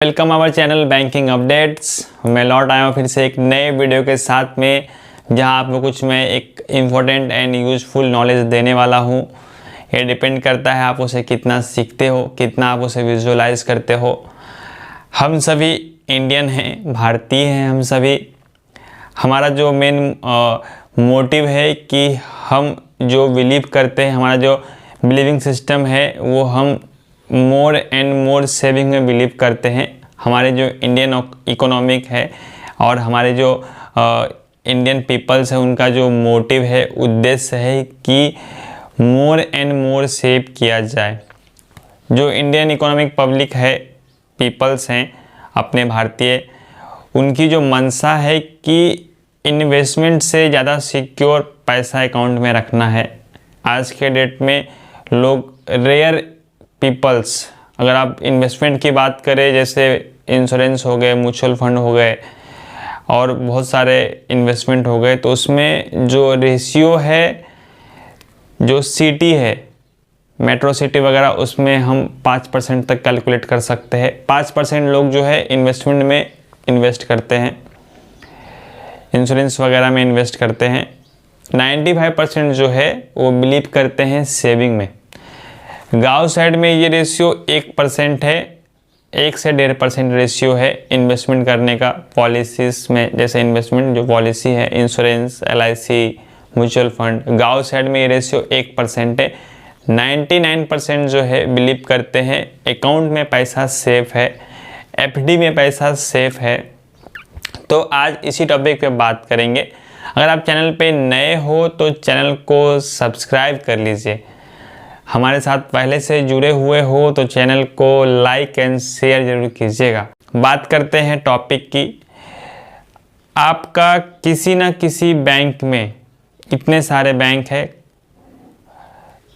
Welcome our channel banking updates. मैं लौट आया हूँ फिर से एक नए वीडियो के साथ में, जहां आपको कुछ मैं एक इम्पोर्टेंट एंड यूज़फुल नॉलेज देने वाला हूँ। ये डिपेंड करता है आप उसे कितना सीखते हो, कितना आप उसे विजुअलाइज करते हो। हम सभी इंडियन हैं, भारतीय हैं हम सभी। हमारा जो मेन मोटिव है कि हम जो बिलीव करते हैं, हमारा जो बिलीविंग सिस्टम है वो हम मोर एंड मोर सेविंग में बिलीव करते हैं। हमारे जो इंडियन इकोनॉमिक है और हमारे जो इंडियन पीपल्स है, उनका जो मोटिव है, उद्देश्य है कि मोर एंड मोर सेव किया जाए। जो इंडियन इकोनॉमिक पब्लिक है, पीपल्स हैं अपने भारतीय, उनकी जो मंशा है कि इन्वेस्टमेंट से ज़्यादा सिक्योर पैसा अकाउंट में रखना है। आज के डेट में लोग रेयर पीपल्स, अगर आप इन्वेस्टमेंट की बात करें, जैसे इंश्योरेंस हो गए, म्यूचुअल फंड हो गए और बहुत सारे इन्वेस्टमेंट हो गए, तो उसमें जो रेशियो है, जो सिटी है, मेट्रो सिटी वगैरह, उसमें हम 5% तक कैलकुलेट कर सकते हैं। 5% लोग जो है इन्वेस्टमेंट में इन्वेस्ट करते हैं, इंश्योरेंस वगैरह में इन्वेस्ट करते हैं। 95% जो है वो बिलीव करते हैं सेविंग में। गांव साइड में ये रेशियो 1% है, 1 से 1.5% रेशियो है इन्वेस्टमेंट करने का पॉलिसीज़ में। जैसे इन्वेस्टमेंट जो पॉलिसी है, इंश्योरेंस, LIC, म्यूचुअल फंड, गांव साइड में ये रेशियो 1% है। 99% जो है बिलीव करते हैं अकाउंट में पैसा सेफ है, FD में पैसा सेफ है। तो आज इसी टॉपिक पे बात करेंगे। अगर आप चैनल पे नए हो तो चैनल को सब्सक्राइब कर लीजिए। हमारे साथ पहले से जुड़े हुए हो तो चैनल को लाइक एंड शेयर जरूर कीजिएगा। बात करते हैं टॉपिक की। आपका किसी न किसी बैंक में, इतने सारे बैंक है,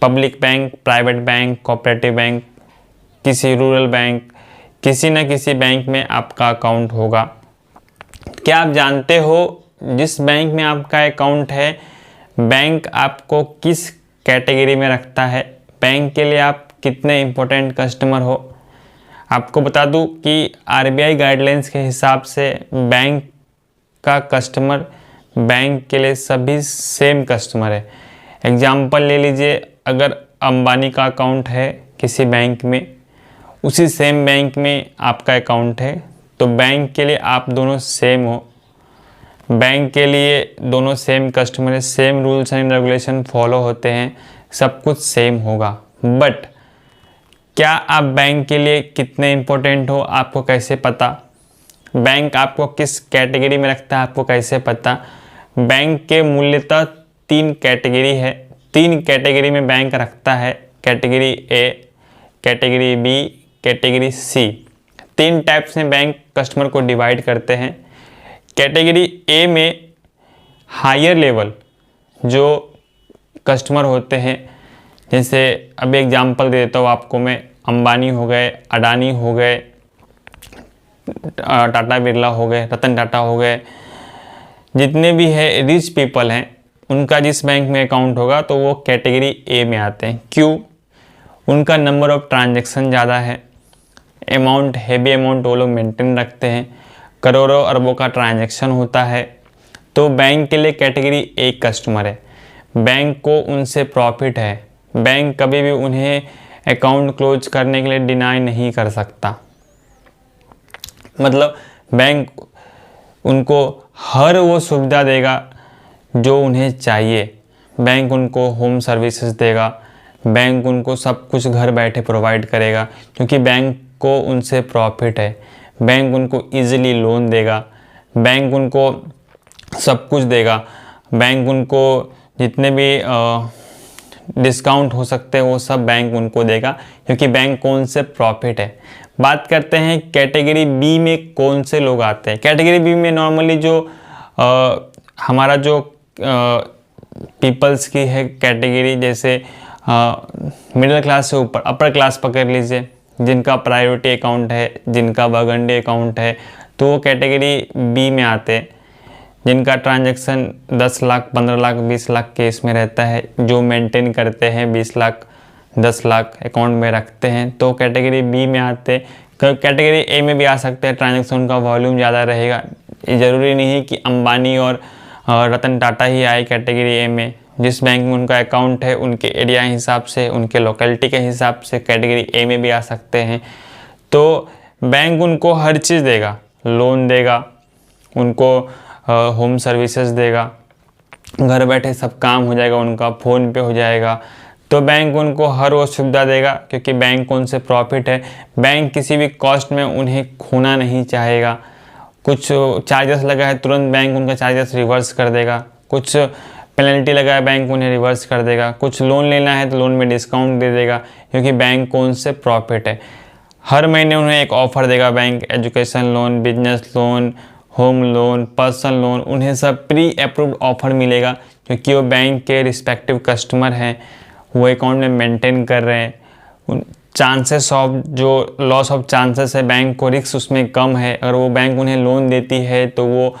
public bank, private bank, cooperative bank, किसी रूरल बैंक, किसी न किसी बैंक में आपका अकाउंट होगा। क्या आप जानते हो जिस बैंक में आपका अकाउंट है, बैंक आपको किस कैटेगरी में रखता है? बैंक के लिए आप कितने इम्पोर्टेंट कस्टमर हो? आपको बता दूं कि RBI गाइडलाइंस के हिसाब से बैंक का कस्टमर, बैंक के लिए सभी सेम कस्टमर है। एग्जांपल ले लीजिए, अगर अंबानी का अकाउंट है किसी बैंक में, उसी सेम बैंक में आपका अकाउंट है, तो बैंक के लिए आप दोनों सेम हो। बैंक के लिए दोनों सेम कस्टमर है, same rules and regulation follow होते हैं, सब कुछ सेम होगा। बट क्या आप बैंक के लिए कितने इम्पोर्टेंट हो, आपको कैसे पता? बैंक आपको किस कैटेगरी में रखता है, आपको कैसे पता? बैंक के मूल्यतः 3 कैटेगरी है, 3 कैटेगरी में बैंक रखता है। Category A, category B, category C। 3 types में बैंक कस्टमर को डिवाइड करते हैं। कैटेगरी A में हायर लेवल जो कस्टमर होते हैं, जैसे अभी एग्जांपल दे देता हूँ आपको मैं, अंबानी हो गए, अडानी हो गए, टाटा बिरला हो गए, रतन टाटा हो गए, जितने भी है रिच पीपल हैं, उनका जिस बैंक में अकाउंट होगा तो वो कैटेगरी A में आते हैं। क्यों? उनका नंबर ऑफ ट्रांजैक्शन ज़्यादा है, अमाउंट, हैवी अमाउंट वो लोग मेंटेन रखते हैं, करोड़ों अरबों का ट्रांजैक्शन होता है। तो बैंक के लिए कैटेगरी A कस्टमर है। बैंक को उनसे प्रॉफिट है, बैंक कभी भी उन्हें अकाउंट क्लोज करने के लिए डिनाई नहीं कर सकता। मतलब बैंक उनको हर वो सुविधा देगा जो उन्हें चाहिए। बैंक उनको होम सर्विसेज देगा, बैंक उनको सब कुछ घर बैठे प्रोवाइड करेगा, क्योंकि बैंक को उनसे प्रॉफिट है। बैंक उनको ईजिली लोन देगा, बैंक उनको सब कुछ देगा, बैंक उनको जितने भी डिस्काउंट हो सकते हैं वो सब बैंक उनको देगा, क्योंकि बैंक को उनसे प्रॉफिट है। बात करते हैं कैटेगरी B में कौन से लोग आते हैं। कैटेगरी B में नॉर्मली जो हमारा जो पीपल्स की है कैटेगरी, जैसे मिडिल क्लास से ऊपर अपर क्लास पकड़ लीजिए, जिनका प्रायोरिटी अकाउंट है, जिनका बर्गंडी अकाउंट है, तो वो कैटेगरी B में आते हैं। जिनका ट्रांजैक्शन 10 लाख, 15 लाख, 20 लाख के इसमें रहता है, जो मेंटेन करते हैं 20 लाख, 10 लाख अकाउंट में रखते हैं, तो कैटेगरी B में आते। कैटेगरी ए में भी आ सकते हैं, ट्रांजैक्शन का वॉल्यूम ज़्यादा रहेगा। ये ज़रूरी नहीं है कि अंबानी और रतन टाटा ही आए कैटेगरी ए में। जिस बैंक में उनका अकाउंट है उनके एरिया हिसाब से, उनके लोकेलिटी के हिसाब से कैटेगरी ए में भी आ सकते हैं। तो बैंक उनको हर चीज़ देगा, लोन देगा, उनको होम सर्विसेज देगा, घर बैठे सब काम हो जाएगा, उनका फ़ोन पे हो जाएगा। तो बैंक उनको हर वो सुविधा देगा, क्योंकि बैंक को उनसे प्रॉफिट है। बैंक किसी भी कॉस्ट में उन्हें खोना नहीं चाहेगा। कुछ चार्जेस लगा है तुरंत बैंक उनका चार्जेस रिवर्स कर देगा, कुछ पेनल्टी लगा है बैंक उन्हें रिवर्स कर देगा, कुछ लोन लेना है तो लोन में डिस्काउंट दे देगा, क्योंकि बैंक को उनसे प्रॉफिट है। हर महीने उन्हें एक ऑफ़र देगा bank, education loan, business loan, home loan, personal loan, उन्हें सब प्री अप्रूव्ड ऑफ़र मिलेगा, क्योंकि वो बैंक के रिस्पेक्टिव कस्टमर हैं, वो अकाउंट में मेंटेन कर रहे हैं। चांसेस ऑफ जो लॉस ऑफ चांसेस है बैंक को, रिस्क उसमें कम है। अगर वो बैंक उन्हें लोन देती है तो वो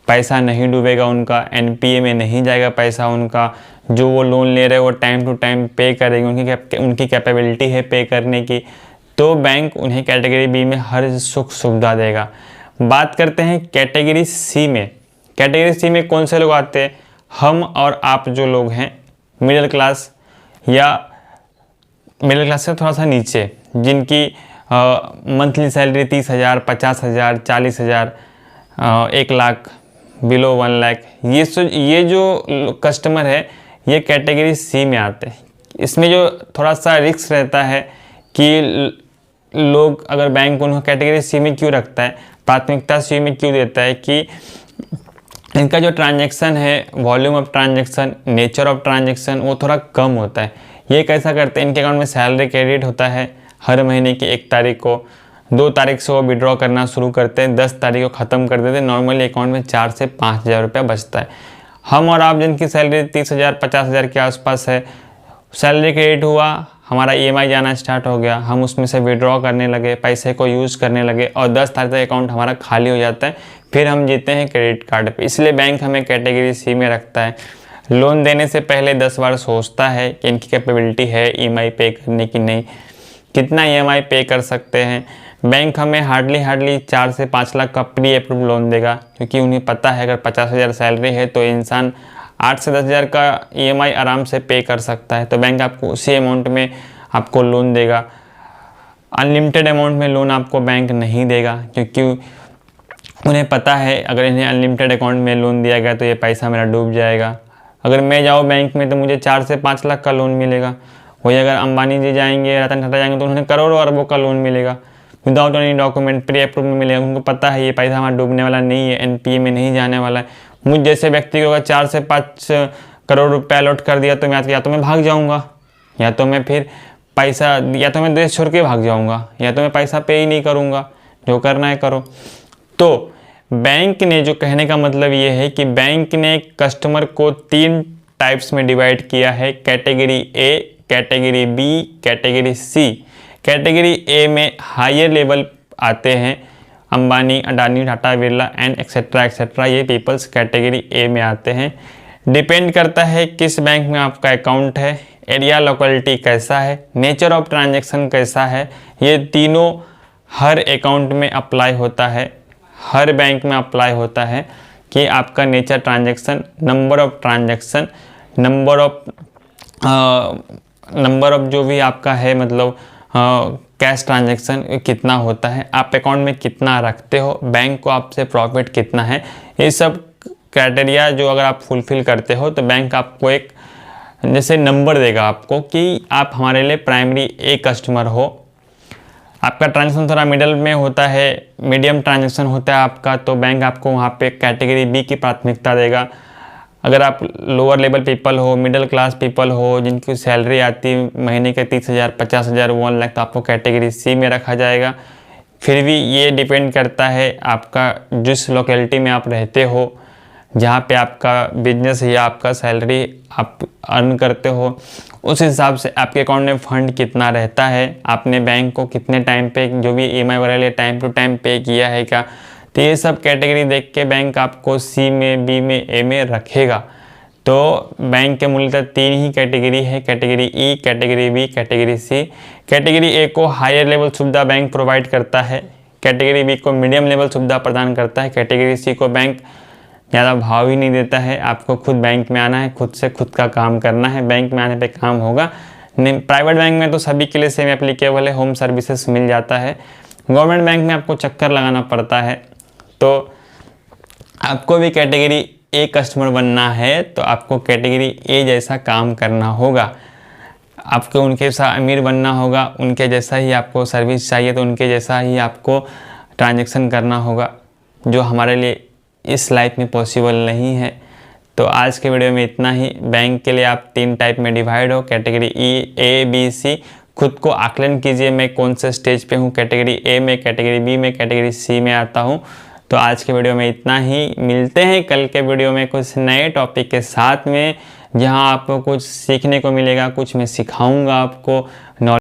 पैसा नहीं डूबेगा, उनका एनपीए में नहीं जाएगा पैसा उनका। जो वो लोन ले रहे हैं वो टाइम टू टाइम पे करेंगे, उनकी कैपेबिलिटी है पे करने की। तो बैंक उन्हें कैटेगरी बी में हर सुख सुविधा देगा। बात करते हैं कैटेगरी सी में। कैटेगरी सी में कौन से लोग आते हैं? हम और आप जो लोग हैं, मिडिल क्लास या मिडिल क्लास से थोड़ा सा नीचे, जिनकी monthly salary 30,000, 50,000, 40,000, 1 lakh, below 1 lakh, ये जो कस्टमर है ये कैटेगरी सी में आते हैं। इसमें जो थोड़ा सा रिस्क रहता है कि लोग, अगर बैंक उन्हें कैटेगरी सी में क्यों रखता है, प्राथमिकता सी में क्यों देता है, कि इनका जो ट्रांजैक्शन है, volume of transaction, nature of transaction वो थोड़ा कम होता है। ये कैसा करते हैं, इनके अकाउंट में सैलरी क्रेडिट होता है हर महीने की 1 तारीख को, 2 तारीख से वो विड्रॉ करना शुरू करते हैं, 10 तारीख को ख़त्म कर देते हैं। नॉर्मली अकाउंट में 4 से 5,000 रुपया बचता है। हम और आप जिनकी सैलरी 30,000, 50,000 के आसपास है, सैलरी क्रेडिट हुआ, हमारा ईएमआई जाना स्टार्ट हो गया, हम उसमें से विड्रॉ करने लगे, पैसे को यूज़ करने लगे, और 10 तारीख तक अकाउंट हमारा खाली हो जाता है, फिर हम जीते हैं क्रेडिट कार्ड पे। इसलिए बैंक हमें कैटेगरी सी में रखता है। लोन देने से पहले 10 बार सोचता है कि इनकी कैपेबिलिटी है ईएमआई पे करने की, नहीं, कितना ईएमआई पे कर सकते हैं। बैंक हमें हार्डली 4 से 5 लाख का प्री अप्रूव लोन देगा, क्योंकि उन्हें पता है अगर 50,000 सैलरी है तो इंसान 8 से 10,000 का ईएमआई आराम से पे कर सकता है। तो बैंक आपको उसी अमाउंट में आपको लोन देगा। अनलिमिटेड अमाउंट में लोन आपको बैंक नहीं देगा, क्योंकि उन्हें पता है अगर इन्हें अनलिमिटेड अकाउंट में लोन दिया गया तो ये पैसा मेरा डूब जाएगा। अगर मैं जाऊँ बैंक में तो मुझे 4 से 5 लाख का लोन मिलेगा। वही अगर अंबानी जी जाएंगे, रतन टाटा जाएंगे तो उन्हें करोड़ों अरबों का लोन मिलेगा, without any document, pre approve में मिलेगा। उनको पता है ये पैसा हमारा डूबने वाला नहीं है, एनपीए में नहीं जाने वाला है। मुझ जैसे व्यक्ति को अगर 4 से 5 करोड़ रुपया अलॉट कर दिया तो मैं या तो मैं भाग जाऊँगा, या तो मैं फिर पैसा, या तो मैं देश छोड़ के भाग जाऊँगा, या तो मैं पैसा पे ही नहीं करूँगा, जो करना है करो। तो बैंक ने, जो कहने का मतलब ये है कि बैंक ने कस्टमर को 3 टाइप्स में डिवाइड किया है, category A, category B, category C. Category A में हायर लेवल आते हैं, Ambani, Adani, Tata, Birla and etcetera etcetera, ये पीपल्स कैटेगरी ए में आते हैं। डिपेंड करता है किस बैंक में आपका अकाउंट है, एरिया लोकेलिटी कैसा है, नेचर ऑफ ट्रांजैक्शन कैसा है, ये तीनों हर अकाउंट में अप्लाई होता है, हर बैंक में अप्लाई होता है कि आपका nature transaction, number of transaction, number of जो भी आपका है, मतलब कैश ट्रांजैक्शन कितना होता है, आप अकाउंट में कितना रखते हो, बैंक को आपसे प्रॉफिट कितना है, ये सब क्राइटेरिया जो अगर आप फुलफ़िल करते हो तो बैंक आपको एक जैसे नंबर देगा आपको कि आप हमारे लिए प्राइमरी ए कस्टमर हो। आपका ट्रांजैक्शन थोड़ा मिडल में होता है, मीडियम ट्रांजैक्शन होता है आपका, तो बैंक आपको वहाँ पे कैटेगरी बी की प्राथमिकता देगा। अगर आप लोअर लेवल पीपल हो, मिडिल क्लास पीपल हो, जिनकी सैलरी आती महीने के 30,000, 50,000, 1 लाख, तो आपको कैटेगरी सी में रखा जाएगा। फिर भी ये डिपेंड करता है आपका जिस लोकेलिटी में आप रहते हो, जहाँ पे आपका बिजनेस या आपका सैलरी आप अर्न करते हो, उस हिसाब से आपके अकाउंट में फ़ंड कितना रहता है, आपने बैंक को कितने टाइम पे जो भी ईएमआई वगैरह लिए टाइम टू टाइम पे किया है क्या। तो ये सब कैटेगरी देख के बैंक आपको सी में, बी में, ए में रखेगा। तो बैंक के मूल्यतः 3 ही कैटेगरी है, category E, category B, category C. Category A को हायर लेवल सुविधा बैंक प्रोवाइड करता है, कैटेगरी बी को मीडियम लेवल सुविधा प्रदान करता है, कैटेगरी सी को बैंक ज़्यादा भाव ही नहीं देता है। आपको खुद बैंक में आना है, खुद से खुद का काम करना है, बैंक में आने पे काम होगा नहीं। प्राइवेट बैंक में तो सभी के लिए सेम एप्लीकेबल है, होम सर्विसेज मिल जाता है। गवर्नमेंट बैंक में आपको चक्कर लगाना पड़ता है। तो आपको भी कैटेगरी ए कस्टमर बनना है तो आपको कैटेगरी ए जैसा काम करना होगा, आपको उनके जैसा अमीर बनना होगा, उनके जैसा ही आपको सर्विस चाहिए तो उनके जैसा ही आपको ट्रांजैक्शन करना होगा, जो हमारे लिए इस लाइफ में पॉसिबल नहीं है। तो आज के वीडियो में इतना ही। बैंक के लिए आप 3 टाइप में डिवाइड हो, कैटेगरी ई, ए, बी, सी। खुद को आकलन कीजिए मैं कौन से स्टेज पे हूँ, कैटेगरी ए में, कैटेगरी बी में, कैटेगरी सी में आता हूँ। तो आज के वीडियो में इतना ही। मिलते हैं कल के वीडियो में कुछ नए टॉपिक के साथ में, जहां आपको कुछ सीखने को मिलेगा, कुछ मैं सिखाऊंगा आपको।